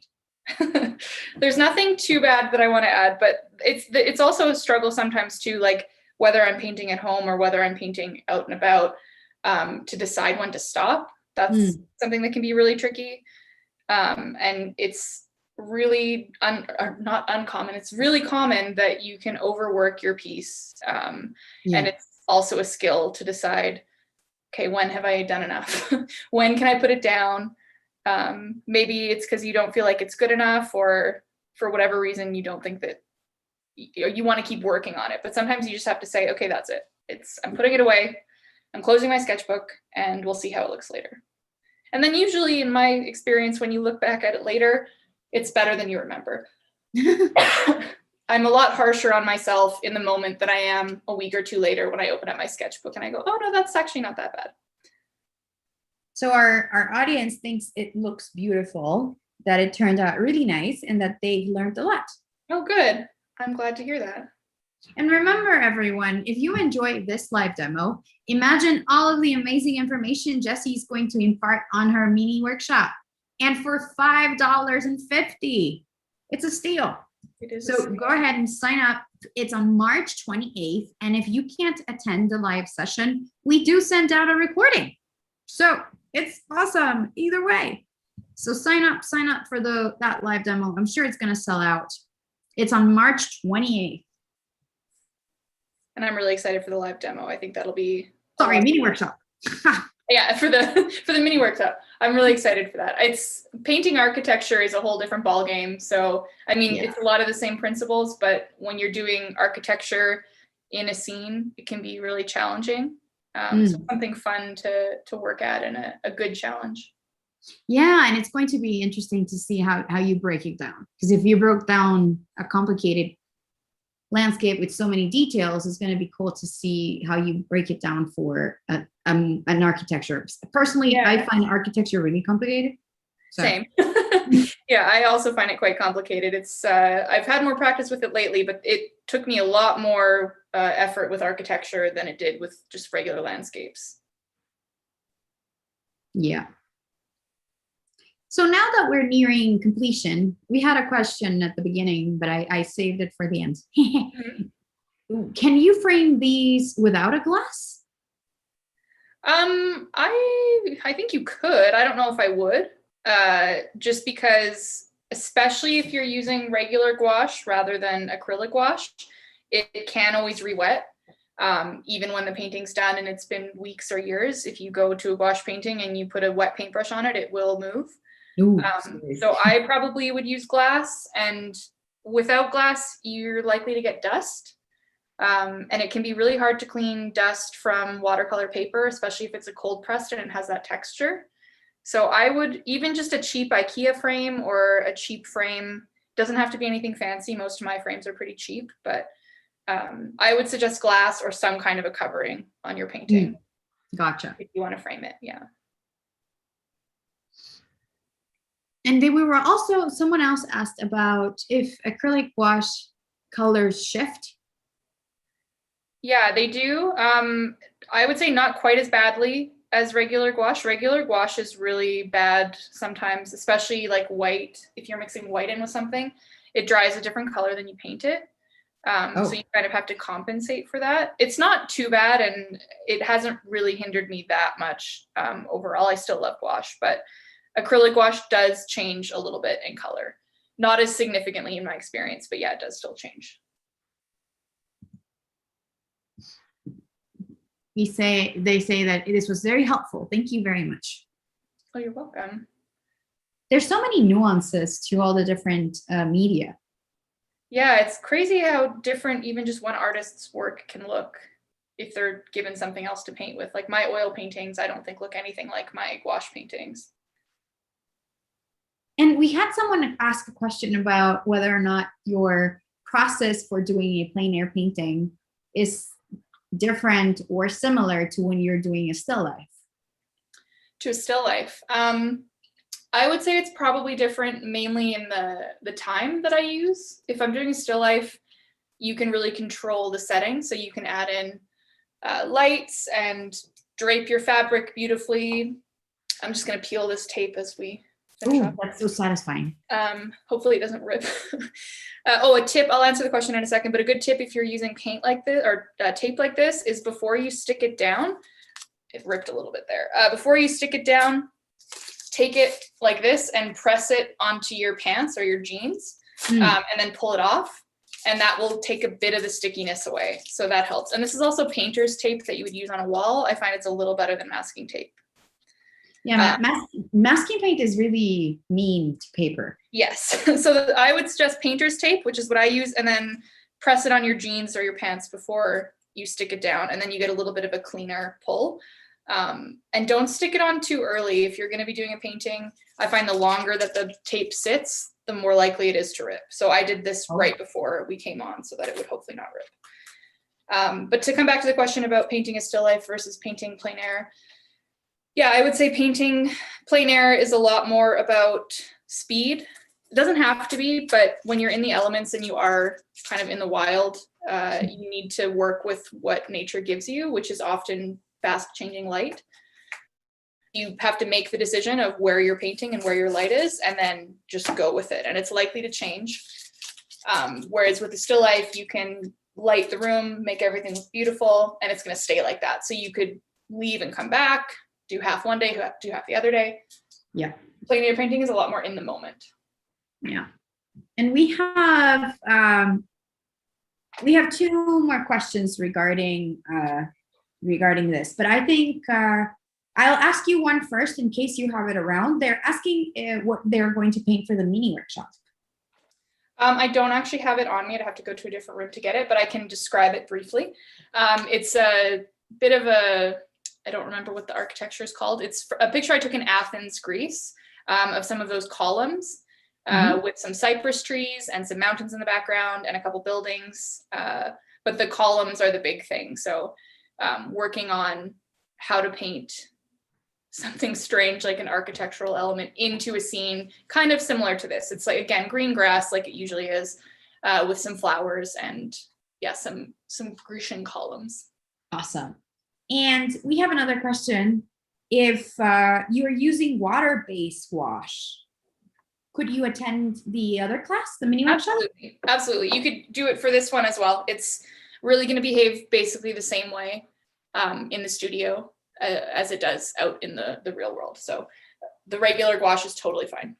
There's nothing too bad that I want to add, but it's also a struggle sometimes too, like whether I'm painting at home or whether I'm painting out and about, to decide when to stop. That's something that can be really tricky. And it's really not uncommon. It's really common that you can overwork your piece. And it's also a skill to decide, okay, when have I done enough? When can I put it down? Maybe it's because you don't feel like it's good enough, or for whatever reason, you don't think that you want to keep working on it. But sometimes you just have to say, okay, that's it. I'm putting it away. I'm closing my sketchbook and we'll see how it looks later. And then usually in my experience, when you look back at it later, it's better than you remember. I'm a lot harsher on myself in the moment than I am a week or two later when I open up my sketchbook and I go, oh no, that's actually not that bad. So our audience thinks it looks beautiful, that it turned out really nice, and that they learned a lot. Oh, good. I'm glad to hear that. And remember, everyone, if you enjoyed this live demo, imagine all of the amazing information Jessie's going to impart on her mini workshop. And for $5.50, it's a steal. It is. So go ahead and sign up. It's on March 28th. And if you can't attend the live session, we do send out a recording. So it's awesome either way. So sign up for that live demo. I'm sure it's going to sell out. It's on March 28th. And I'm really excited for the live demo. I think that'll be mini workshop. Yeah, for the mini workshop. I'm really excited for that. It's painting architecture is a whole different ballgame. So I mean, it's a lot of the same principles, but when you're doing architecture in a scene, it can be really challenging. So something fun to work at and a good challenge. Yeah, and it's going to be interesting to see how you break it down. Because if you broke down a complicated landscape with so many details, it's going to be cool to see how you break it down for an architecture. Personally, I find architecture really complicated. So. Same. Yeah, I also find it quite complicated. It's I've had more practice with it lately, but it took me a lot more effort with architecture than it did with just regular landscapes. Yeah. So now that we're nearing completion, we had a question at the beginning, but I saved it for the end. Can you frame these without a glass? I think you could. I don't know if I would. Just because, especially if you're using regular gouache rather than acrylic gouache, it can always re-wet. Even when the painting's done and it's been weeks or years, if you go to a gouache painting and you put a wet paintbrush on it, it will move. So I probably would use glass, and without glass, you're likely to get dust. And it can be really hard to clean dust from watercolor paper, especially if it's a cold pressed and it has that texture. So I would, even just a cheap IKEA frame or a cheap frame, doesn't have to be anything fancy. Most of my frames are pretty cheap, but I would suggest glass or some kind of a covering on your painting. Gotcha. If you want to frame it, yeah. And then someone else asked about if acrylic gouache colors shift. Yeah, they do. I would say not quite as badly as regular gouache. Regular gouache is really bad sometimes, especially like white. If you're mixing white in with something, it dries a different color than you paint it. So you kind of have to compensate for that. It's not too bad, and it hasn't really hindered me that much overall. I still love gouache, but acrylic gouache does change a little bit in color. Not as significantly in my experience, but yeah, it does still change. They say that this was very helpful. Thank you very much. Oh, you're welcome. There's so many nuances to all the different media. Yeah, it's crazy how different even just one artist's work can look if they're given something else to paint with. Like my oil paintings, I don't think look anything like my gouache paintings. And we had someone ask a question about whether or not your process for doing a plein air painting is different or similar to when you're doing a still life. To a still life. I would say it's probably different mainly in the time that I use. If I'm doing a still life, you can really control the settings. So you can add in lights and drape your fabric beautifully. I'm just going to peel this tape as we finish Ooh, off. that's so satisfying. Hopefully it doesn't rip. A tip, I'll answer the question in a second, but a good tip if you're using paint like this or tape like this is before you stick it down, it ripped a little bit there. Before you stick it down, take it like this and press it onto your pants or your jeans, and then pull it off. And that will take a bit of the stickiness away. So that helps. And this is also painter's tape that you would use on a wall. I find it's a little better than masking tape. Yeah, masking paint is really mean to paper. Yes. So I would suggest painter's tape, which is what I use, and then press it on your jeans or your pants before you stick it down. And then you get a little bit of a cleaner pull. And don't stick it on too early. If you're going to be doing a painting, I find the longer that the tape sits, the more likely it is to rip. So I did this right before we came on so that it would hopefully not rip. But to come back to the question about painting a still life versus painting plein air, yeah, I would say painting plein air is a lot more about speed. It doesn't have to be, but when you're in the elements and you are kind of in the wild, you need to work with what nature gives you, which is often fast changing light. You have to make the decision of where you're painting and where your light is, and then just go with it. And it's likely to change. Whereas with the still life, you can light the room, make everything look beautiful, and it's going to stay like that. So you could leave and come back, do half one day, do half the other day. Yeah. Plein air painting is a lot more in the moment. Yeah. And we have two more questions regarding this, but I think I'll ask you one first in case you have it around. They're asking what they're going to paint for the mini workshop. I don't actually have it on me. I'd have to go to a different room to get it, but I can describe it briefly. It's a bit of a, I don't remember what the architecture is called. It's a picture I took in Athens, Greece, of some of those columns with some cypress trees and some mountains in the background and a couple buildings. But the columns are the big thing. So working on how to paint something strange like an architectural element into a scene kind of similar to this. It's like, again, green grass like it usually is, with some flowers and yeah, some Grecian columns. Awesome. And we have another question. If you're using water-based gouache, could you attend the other class, the mini workshop? Absolutely. You could do it for this one as well. It's really going to behave basically the same way in the studio as it does out in the real world. So the regular gouache is totally fine.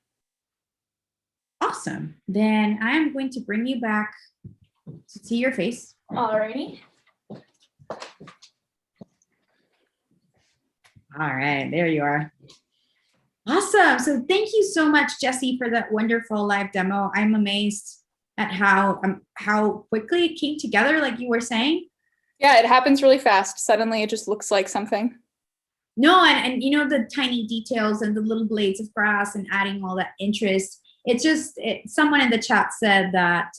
Awesome. Then I'm going to bring you back to see your face. Alrighty. All right, there you are. Awesome. So thank you so much, Jessie, for that wonderful live demo. I'm amazed at how quickly it came together, like you were saying. Yeah, it happens really fast. Suddenly it just looks like something. No, and you know, the tiny details and the little blades of grass and adding all that interest. It's just, someone in the chat said that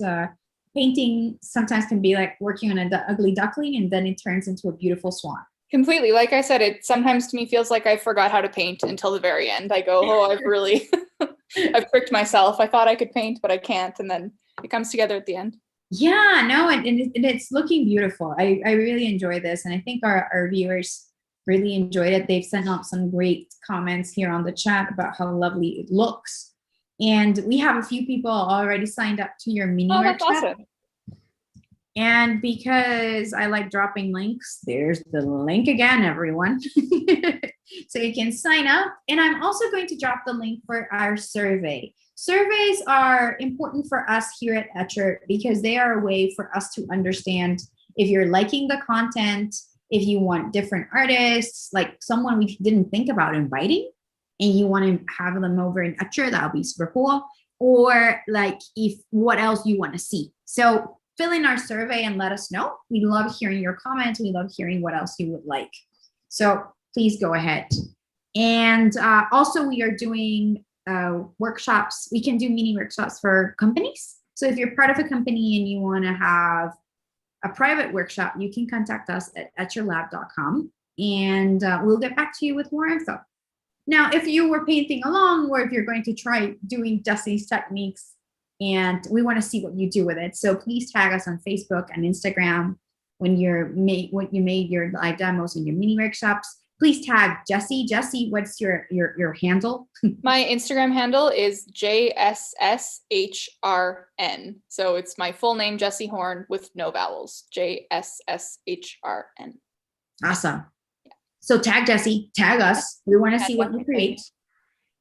painting sometimes can be like working on an ugly duckling and then it turns into a beautiful swan. Completely. Like I said, it sometimes to me feels like I forgot how to paint until the very end. I go, oh, I've really, I've tricked myself. I thought I could paint, but I can't. And then it comes together at the end. Yeah, no, and it's looking beautiful. I really enjoy this. And I think our viewers really enjoyed it. They've sent out some great comments here on the chat about how lovely it looks. And we have a few people already signed up to your mini workshop. That's awesome. And because I like dropping links, there's the link again, everyone. So you can sign up. And I'm also going to drop the link for our survey. Surveys are important for us here at Etchr because they are a way for us to understand if you're liking the content, if you want different artists, like someone we didn't think about inviting, and you want to have them over in Etchr, that would be super cool. Or like if what else you want to see. So fill in our survey and let us know. We love hearing your comments. We love hearing what else you would like. So please go ahead. And also we are doing workshops. We can do mini workshops for companies. So if you're part of a company and you want to have a private workshop, you can contact us at etchrlab.com and we'll get back to you with more info. Now, if you were painting along or if you're going to try doing Jesse's techniques and we want to see what you do with it, so please tag us on Facebook and Instagram when you made your live demos and your mini workshops. Please tag Jessie. Jessie, what's your handle? My Instagram handle is JSSHRN. So it's my full name, Jessie Horne, with no vowels. JSSHRN. Awesome. So tag Jessie, tag us. We want to see what you create.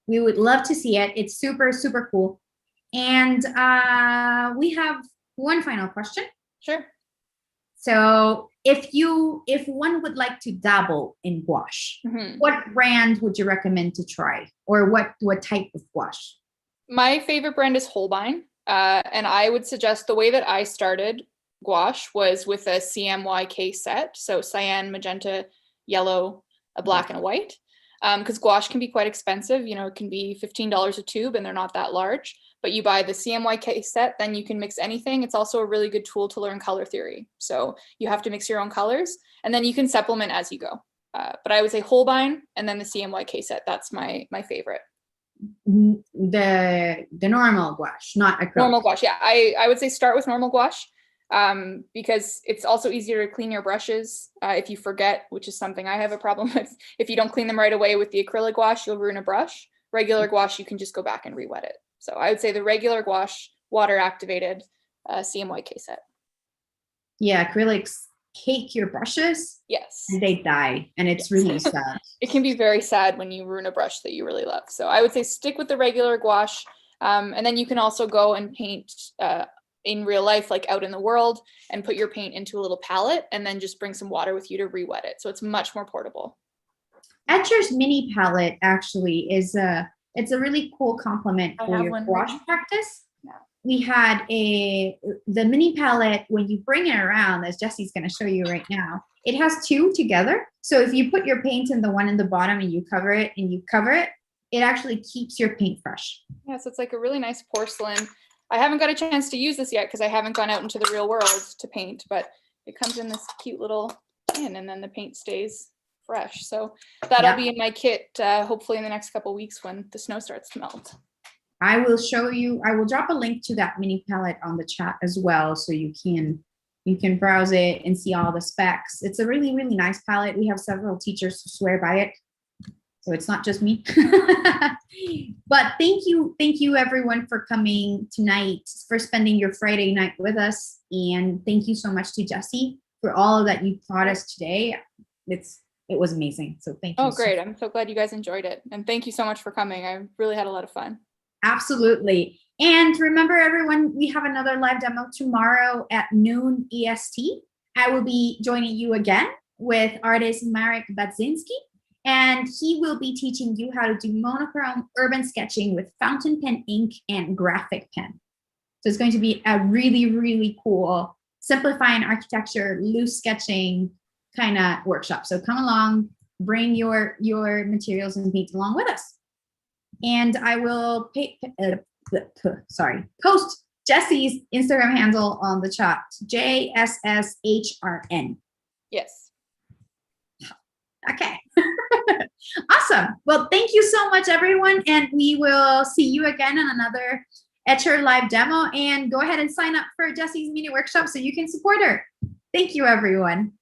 We would love to see it. It's super, super cool. And we have one final question. Sure. So if one would like to dabble in gouache, what brand would you recommend to try, or what type of gouache? My favorite brand is Holbein, and I would suggest the way that I started gouache was with a CMYK set, so cyan, magenta, yellow, a black, and a white, because gouache can be quite expensive. You know, it can be $15 a tube, and they're not that large. But you buy the CMYK set, then you can mix anything. It's also a really good tool to learn color theory. So you have to mix your own colors, and then you can supplement as you go. But I would say Holbein and then the CMYK set. That's my favorite. The normal gouache, not acrylic. Normal gouache, yeah. I would say start with normal gouache because it's also easier to clean your brushes if you forget, which is something I have a problem with. If you don't clean them right away with the acrylic gouache, you'll ruin a brush. Regular gouache, you can just go back and re-wet it. So I would say the regular gouache, water activated CMYK set. Yeah, acrylics cake your brushes. Yes. And they die, and it's really sad. It can be very sad when you ruin a brush that you really love. So I would say stick with the regular gouache, and then you can also go and paint in real life, like out in the world, and put your paint into a little palette, and then just bring some water with you to re-wet it. So it's much more portable. Etchr's Mini Palette actually is it's a really cool complement for your gouache practice. Yeah. We had the mini palette, when you bring it around, as Jessie's going to show you right now, it has two together. So if you put your paint in the one in the bottom and you cover it, it actually keeps your paint fresh. Yeah, so it's like a really nice porcelain. I haven't got a chance to use this yet because I haven't gone out into the real world to paint, but it comes in this cute little tin and then the paint stays fresh. So that'll be in my kit hopefully in the next couple of weeks when the snow starts to melt. I will show you, I will drop a link to that mini palette on the chat as well, so you can browse it and see all the specs. It's a really, really nice palette. We have several teachers who swear by it, so it's not just me. But thank you everyone for coming tonight, for spending your Friday night with us, and thank you so much to Jessie for all that you taught us today. It was amazing. So thank you. Oh, great. I'm so glad you guys enjoyed it. And thank you so much for coming. I really had a lot of fun. Absolutely. And remember, everyone, we have another live demo tomorrow at noon EST. I will be joining you again with artist Marek Badzinski, and he will be teaching you how to do monochrome urban sketching with fountain pen ink and graphic pen. So it's going to be a really, really cool simplifying architecture, loose sketching kind of workshop. So come along, bring your materials and paint along with us. And I will post Jessie's Instagram handle on the chat, JSSHRN. Yes. Okay. Awesome. Well, thank you so much, everyone. And we will see you again on another Etchr live demo. And go ahead and sign up for Jessie's mini workshop so you can support her. Thank you, everyone.